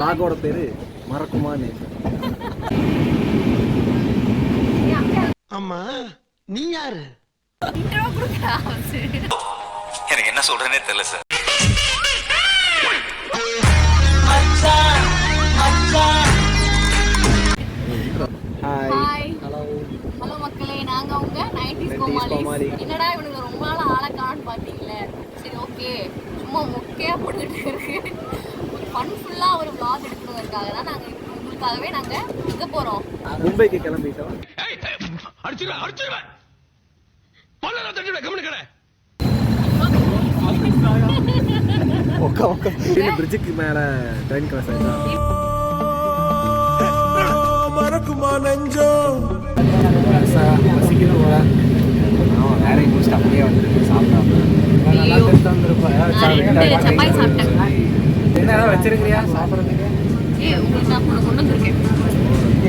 லாகோட பேரு மறக்குமான்னு. ஆமா நீ யாரு? எனக்கு என்ன சொல்றேனே தெரியல சார். ஹலோ மக்களே, நாங்க உங்க 90s கோமாளி. என்னடா இவனுங்க ரொம்ப நாள் ஆளக்கான்னு பாத்தீங்களே. சரி ஓகே, சும்மா மொக்கையா போட்டுக்கிட்டு இருக்கு. ஒரு ஃபன்ஃபுல்லா ஒரு vlog எடுக்கணுங்கிறதுக்காக தான் நாங்க உங்களுக்காகவே நாங்க எங்க போறோம், மும்பைக்கு கிளம்பிட்டோம். பிரிட்ஜுக்கு மேல ட்ரெயின் கிராஸ் ஆயிட்டா. மறக்குமா நெஞ்சம் வேலையை முடிச்சுட்டு அப்படியே வந்துருக்கு சாப்பிட்டாங்க. சப்பாத்தி சாப்பிட்டேன். என்ன வச்சிருக்கிறியா சாப்பிட்றதுக்கு? உங்களுக்கு நான் கொண்டு வந்திருக்கேன்.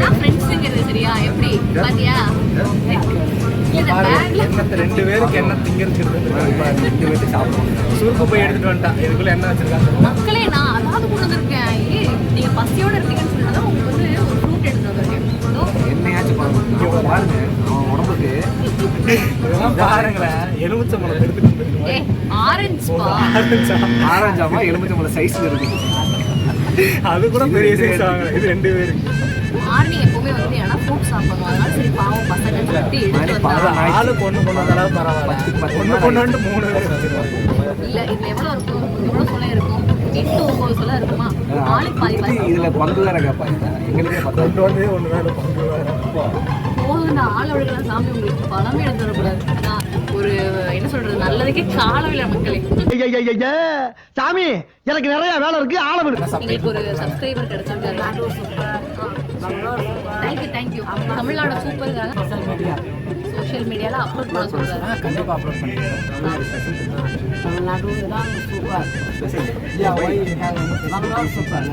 நான் ஃப்ரெண்ட்ஸுங்கிறது சரியா? எப்படி பாத்தியா? ரெண்டு பேருக்கு என்ன திங்கிறது? 2 பேருக்கு சாப்பிடுவோம். சுருக்கு போய் எடுத்துட்டு வந்துட்டான். இதுக்குள்ள என்ன வச்சிருக்காங்க மக்களே? நான் அதாவது கொண்டு வந்திருக்கேன். நீங்க பசியோட இருக்கீங்கன்னு சொன்னா உங்களுக்கு வந்து ஒரு ஃப்ரூட் எடுத்து வந்திருக்கேன். என்னையாச்சும் பாருங்க, பாருங்க அவன் உடம்புக்கு பாருங்களேன். எலுமிச்சம்பழம் எடுத்துட்டு வந்துருக்கேன். ஆரஞ்சாமா எலுமிச்சம்பழம் சைஸ்ல இருக்கு. அது கூட பெரிய சைஸ் ஆகல. இது 2 பேருக்கு. மார்னிங் எப்பவுமே வந்து ஏன்னா ஃப்ரூட் சாப்பிடணும். அதனால சரி பாவம் பசங்க சொல்லிட்டு ஆளு பொண்ணு வந்தாலும் பரவாயில்ல. பொண்ணு 3 பேர் இல்ல. இது எவ்வளவு இருக்கும்? எவ்வளவு சொல்ல இருக்கும்? 8-9 சொல்ல இருக்குமா? ஆளுக்கு பாதி. இதுல பங்கு வேற கேட்பாங்க. எங்களுக்கே 10 ஒன்று வேற பங்கு வேற போதும். ஆளவழிகளாம் சாமி உங்களுக்கு பழமே எடுத்து வரக்கூடாது. ஒரு என்ன சொல்றது, நல்லதுக்கே காலவில்லை மக்களே. சாமி எனக்கு நிறைய வேலை இருக்கு. ஆளவு எங்களுக்கு ஒரு சப்ஸ்கிரைபர் கிடைச்சிருக்காரு. தேங்க்யூ. தமிழ்நாடு சூப்பருக்காக சோஷியல் மீடியால அப்லோட் பண்ண சொல்றாரு. கண்டிப்பா அப்லோட் பண்ணிடுறேன். தமிழ்நாடு தான் super. Bangalore super.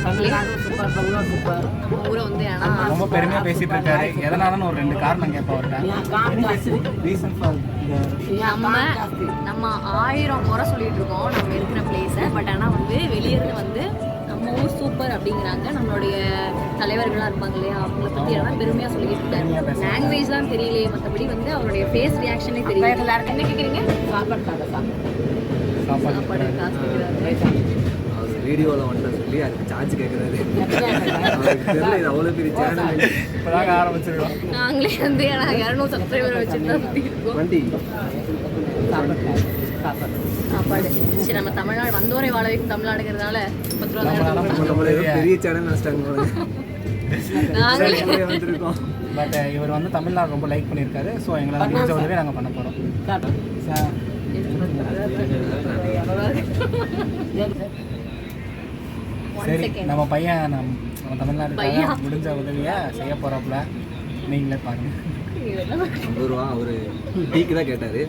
Tamil Nadu super, Bangalore super. ஊரை வந்து ரொம்ப பெருமையா பேசிட்டு இருக்காரு. எதனாலன்னு ஒரு 2 காரணம் கேட்பா. நம்ம 1000 முறை சொல்லிட்டு இருக்கோம் நம்ம இருக்கிற பிளேஸை. பட் ஆனால் வந்து வெளியிருந்து வந்து நம்ம ஊர் சூப்பர் அப்படிங்கிறாங்க. நம்மளுடைய தலைவர்களாக இருப்பாங்க இல்லையா, அவங்கள பற்றி எல்லாம் பெருமையாக சொல்லிட்டு இருக்காரு. லாங்குவேஜ் தான் தெரியலையே, மற்றபடி வந்து அவருடைய ஃபேஸ் ரியாக்ஷனே தெரியல. எல்லாருக்கும் என்ன கேட்குறீங்க? சாப்பாடு காசு கேட்குறாரு. வீடியோவில் வந்துட்டு சொல்லி அதுக்கு சார்ஜ் கேட்குறாரு. தெரியல, இது அவ்வளோ பெரிய சேனல். இப்போதாங்க ஆரம்பிச்சிருக்கோம். நாங்களே வந்து 200 சப்ஸ்கிரைபர் வச்சுட்டு தான் இருக்கோம். வண்டி சாப்பாடு சரி. நம்ம தமிழ்நாடு வந்தோரை வாழ வைக்கும் தமிழ்நாடுங்கிறதுனால 10 ரூபா பெரிய சேனல் நினச்சிட்டாங்க. நாங்களே வந்துருக்கோம். பட் இவர் வந்து தமிழ்நாடு ரொம்ப லைக் பண்ணியிருக்காரு. ஸோ எங்களால் முடிஞ்ச உதவி நாங்கள் பண்ண போகிறோம். சரி, நம்ம பையன் நம்ம தமிழ்நாட்டுக்காக முடிஞ்ச உதவியை செய்ய போகிறாப்புல. நீங்களே பாருங்க. 50 ரூபா அவரு டீக்கு தான் கேட்டார்.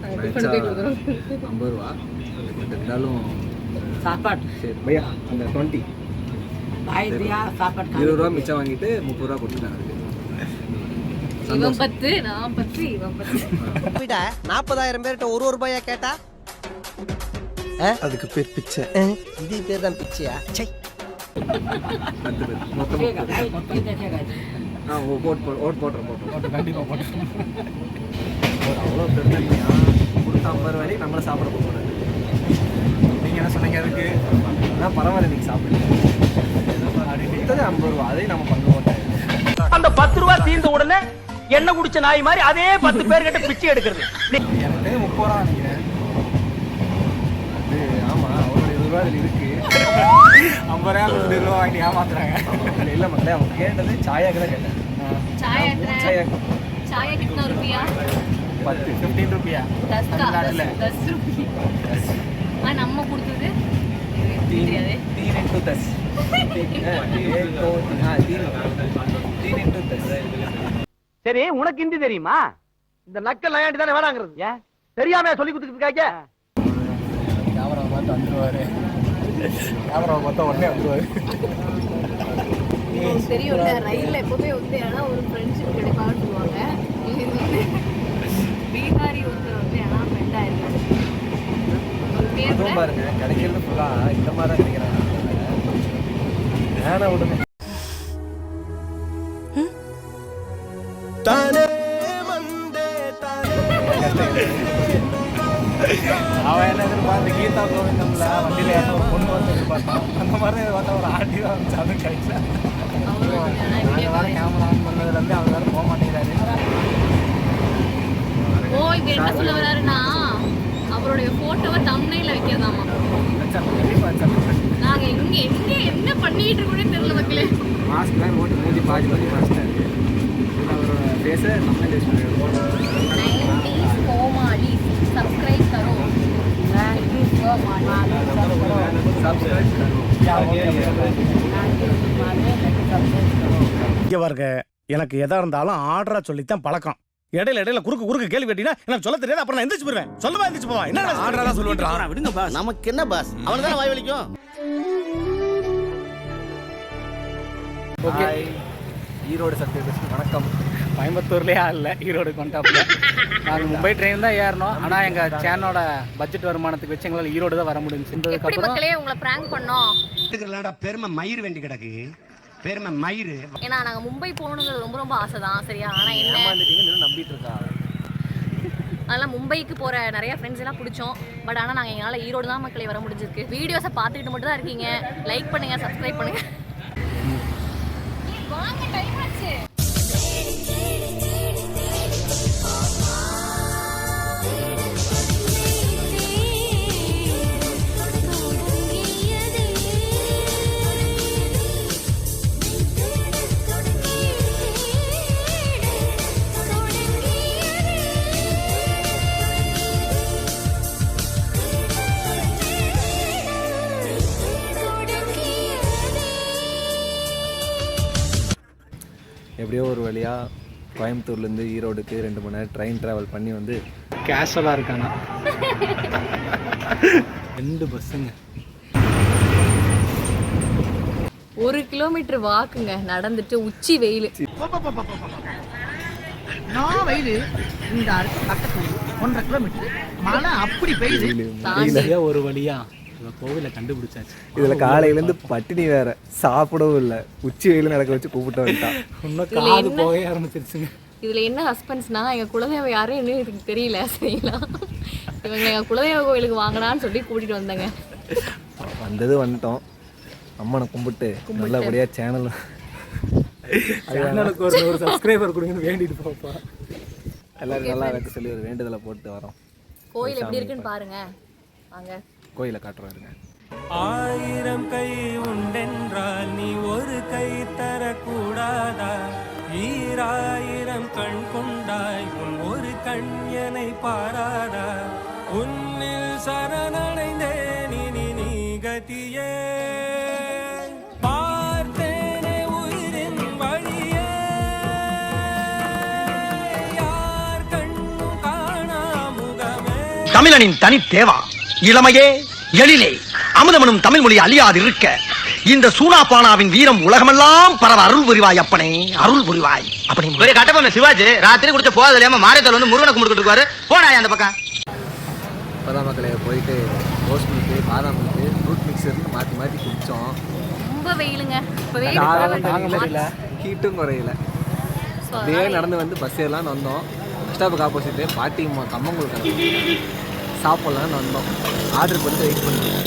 50 ரூபா இருந்தாலும் சாப்பாடு. சரி பையா, அந்த 20 20 ரூபா மிச்சம் வாங்கிட்டு 30 ரூபா கொடுத்துட்டாங்க. இவன் 10 நான் 10 இவன் 10. 40,000 பேர்கிட்ட 1 ரூபாயா கேட்டா அதுக்கு பேர் பிச்சை. இது பேர் தான் பிச்சையா? அவ்வளோ பெருமையா கொடுத்த 50 ரூபாய்க்கு நம்மளை சாப்பிட போகிறாரு. நீங்கள் என்ன சொன்னீங்க அதுக்கு? ஆனால் பரவாயில்ல, நீங்கள் சாப்பிடுங்க. கொடுத்தது 50 ரூபா, அதையும் நம்ம பங்கு போட்டேன். அந்த 10 ரூபா தீர்ந்த உடனே என்ன குடிச்ச நாய் மாதிரி அதே 10 பேர்கிட்ட பிச்சை எடுக்கிறது. எனக்கு 30 ரூபா நினைக்கிறேன். அது ஆமாம், அவரோட 20 ரூபா இதில் இருக்கு. 50 ரூபா 2 ரூபா வாங்கி ஏமாத்துறாங்க. இல்லை மக்களே, அவங்க கேட்டது சாயாக்கு தான் கேட்டேன். चाय कितना रुपया? 15 रुपया. 10 रुपया. நம்ம கொடுத்தது 3 into 10. 3 into 10. சரி, உனக்கு ஹிந்தி தெரியுமா? இந்த நக்கல் நயாண்டி தானே வேணாங்கிறது. ஏன் தெரியாம சொல்லி கொடுத்துட்டு இருக்காங்க? கேமரா பார்த்து வந்துருவாரு. கேமரா பார்த்தா உடனே வந்துருவாரு. தெரியும், ரயில்ல எப்பவுமே வந்து ஏன்னா ஒரு ஃப்ரெண்ட்ஷிப் கிடைப்பான்னு சொல்லுவாங்க. இது வந்து பீகாரி ஒருத்தர் வந்து ஏன்னா ஃப்ரெண்ட் ஆயிருக்காரு. பாருங்க, கிடைக்கிறது ஃபுல்லா இந்த மாதிரி தான் கிடைக்கிறாங்க. வேணா விடுங்க. அவன் என்ன எதிர்பார்த்து கீதா கோவிந்தம்ல வண்டியில ஏற்ற ஒரு பொண்ணு வந்து எதிர்பார்த்தான். அந்த மாதிரி பார்த்தா ஒரு ஆண்டி தான் வந்துச்சு. அதுவும் கழிச்சா நாங்கள் வேற கேமரா ஆன் பண்ணதுலேருந்து அவர் வேற போக மாட்டேங்கிறாரு. ஓ இங்க என்ன சொல்ல வராருன்னா அவருடைய போட்டோவை தம்ப்நெயில்ல வைக்கிறதாமா. நாங்க இங்க எங்க என்ன பண்ணிட்டு இருக்கோம்னே தெரியல மக்களே. மாஸ்க் தான் ஓட்டு மூஞ்சி பாதி மாஸ்டர் அவரோட பேச நம்ம யூஸ் பண்ணிடுவோம். 90s கோமாளி सब्सक्राइब करो 90s கோமாளி சப்ஸ்கிரைப் இங்கே பாருங்க, எனக்கு எதா இருந்தாலும் ஆர்டரா சொல்லித்தான் பழக்கம். இடையில குறுக்கு கேள்வி கேட்டீங்கன்னா எனக்கு சொல்ல தெரியாது. அப்புறம் நான் எந்திரிச்சு போயிருவேன். சொல்லவா எந்திரிச்சு போவான். என்ன ஆர்டரா தான் சொல்லுவேன். விடுங்க பாஸ். நமக்கு என்ன பாஸ், அவனுக்கு தான் வாய் வலிக்கும். ஓகே. ஈரோடு சத்யதர்ஷன் வணக்கம். கோயம்புத்தூர்லேயே இல்லை, ஈரோடு கொண்டாப்பில். நாங்கள் மும்பை ட்ரெயின் தான் ஏறணும். ஆனால் எங்கள் சேனலோட பட்ஜெட் வருமானத்துக்கு வச்சு எங்களால் ஈரோடு தான் வர முடிஞ்சுன்றதுக்கப்புறம் மக்களே உங்களை பிராங்க் பண்ணோம். பெருமை மயிர் வேண்டி கிடக்கு. பெருமை மயிர். ஏன்னா நாங்கள் மும்பை போகணுங்கிறது ரொம்ப ஆசை தான். சரியா? ஆனால் என்ன நம்பிட்டு இருக்கா. அதெல்லாம் மும்பைக்கு போகிற நிறைய ஃப்ரெண்ட்ஸ் எல்லாம் பிடிச்சோம். பட் ஆனால் நாங்கள் எங்களால் ஈரோடு தான் மக்களே வர முடிஞ்சிருக்கு. வீடியோஸை பார்த்துக்கிட்டு மட்டும் தான் இருக்கீங்க. லைக் பண்ணுங்கள், சப்ஸ்கிரைப் பண்ணுங்கள். வாங்க, டைம் ஆச்சு. எப்படியோ ஒரு வழியாக கோயம்புத்தூர்லேருந்து ஈரோடுக்கு 2 மணி நேரம் ட்ரெயின் ட்ராவல் பண்ணி வந்து கேஷுவலாக இருக்கானா. 2 பஸ்ஸுங்க. 1 கிலோமீட்டர் வாக்குங்க நடந்துட்டு. உச்சி வெயில். நான் வெயில் இந்த அடுத்த பக்கத்துல 1.5 கிலோமீட்டர் மழை அப்படி பெய்யுது. ஒரு வழியா கோவிலை கண்டுபிடிச்சாச்சு. இதுல காலையிலேருந்து பட்டினி வேற, சாப்பிடவும் இல்லை. உச்சி வெயில் நடக்க வச்சு கூப்பிட்டு வந்துட்டான். இன்னும் காது போக ஆரம்பிச்சிருச்சுங்க. இதுல என்ன சஸ்பென்ஸ்னா எங்க குலதெய்வம் யாரும் இன்னும் எனக்கு தெரியல. சரிங்களா? இவங்க எங்க குலதெய்வ கோயிலுக்கு வாங்கலான்னு சொல்லி கூட்டிட்டு வந்தாங்க. வந்துட்டோம். அம்மனை கும்பிட்டு நல்லபடியா சேனலுக்கு ஒரு சப்ஸ்கிரைபர் கொடுங்கன்னு வேண்டிட்டு போப்பா. எல்லாரும் நல்லா இருக்க சொல்லி ஒரு வேண்டுதலை போட்டு வரோம். கோயில் எப்படி இருக்குன்னு பாருங்க. வாங்க கோயிலை காட்டுறாருங்க. 1000 கை உண்டென்றால் நீ ஒரு கை தரக்கூடாதா? 1000 கண் கொண்டாய் உன் ஒரு கண்யனை பாராதா? உன்னில் சரணடைந்தேன் இனி நீ கதியே. பார்த்தேனே உயிரின் வழியே, யார் கண்ணும் காணா முகமே. தமிழனின் தனி தேவா இளமையே எழிலே அமுதமனும் தமிழ் மொழி அழியாது இருக்க இந்த சூனாபானாவின் வீரம் உலகமெல்லாம் பரவ அருள் புரிவாய் அப்பனே, அருள் புரிவாய். அப்படி பெரிய கட்டப்பொம்மன் சிவாஜி ராத்திரி குடிச்ச போதல் இல்லாம மாரியத்தல் வந்து முருகனை கும்பிட்டு இருக்காரு. போடாய் அந்த பக்கம். இப்போதான் மக்களே போயிட்டு ரோஸ் மில்க்கு, பாதாம் மில்க்கு, ஃப்ரூட் மிக்சர்னு மாற்றி குடித்தோம். ரொம்ப வெயிலுங்க. ஹீட்டும் குறையில. அப்படியே நடந்து வந்து பஸ் ஏறலான்னு வந்தோம். பஸ் ஸ்டாப்புக்கு ஆப்போசிட்டு பாட்டி கம்மங்கூழ் கடை சாப்பிட்லான்னு வந்தோம். ஆர்டர் பண்ணிட்டு வெயிட் பண்ணிட்டோம்.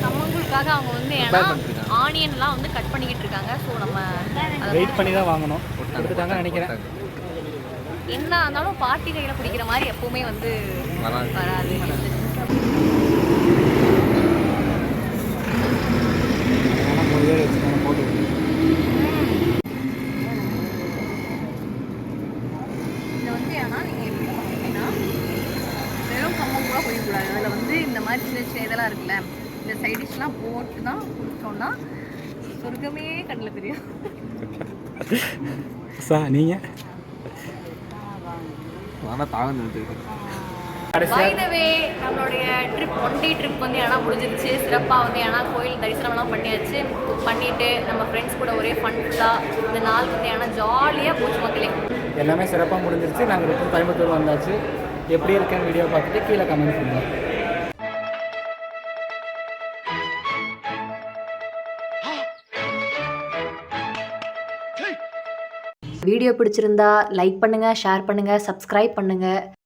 கம்மங்கூழுக்காக அவங்க வந்து ஆனியன்லாம் வந்து கட் பண்ணிக்கிட்டு இருக்காங்க. ஸோ நம்ம வெயிட் பண்ணி தான் வாங்கணும். கொடுத்துட்டாங்கன்னு நினைக்கிறேன். என்ன இருந்தாலும் பார்ட்டி கையில் பிடிக்கிற மாதிரி எப்பவுமே வந்து வராது. இதில் வந்து ஏன்னா நீங்கள் எப்படி பார்த்தீங்கன்னா வெறும் கம்மங்கூழாக குடிக்கக்கூடாது. அதில் வந்து இந்த மாதிரி சின்ன இதெல்லாம் இருக்குல்ல, இந்த சைட் டிஷ்லாம் போட்டு தான் குடிச்சோம்னா சொர்க்கமே கண்ணில் தெரியும். சார் நீங்கள் ஆனால் தாங்க பை த வே நம்மளுடைய ட்ரிப் 1 டே ட்ரிப் வந்து ஏன்னா முடிஞ்சிருச்சு. சிறப்பாக வந்து ஏன்னா கோயில் தரிசனம்லாம் பண்ணியாச்சு. பண்ணிவிட்டு நம்ம ஃப்ரெண்ட்ஸ் கூட ஒரே ஃபன்ஃபுல்லாக இந்த நாள் வந்து ஏன்னா ஜாலியாக போச்சு மக்களே. எல்லாமே சிறப்பாக முடிஞ்சிருச்சு. நாங்கள் ரிட்டன் கோயம்புத்தூர் வந்தாச்சு. எப்படி இருக்குன்னு வீடியோ பார்த்துட்டு கீழே கமெண்ட் பண்ணுங்கள். வீடியோ பிடிச்சிருந்தா லைக் பண்ணுங்க, ஷேர் பண்ணுங்க, சப்ஸ்கிரைப் பண்ணுங்க.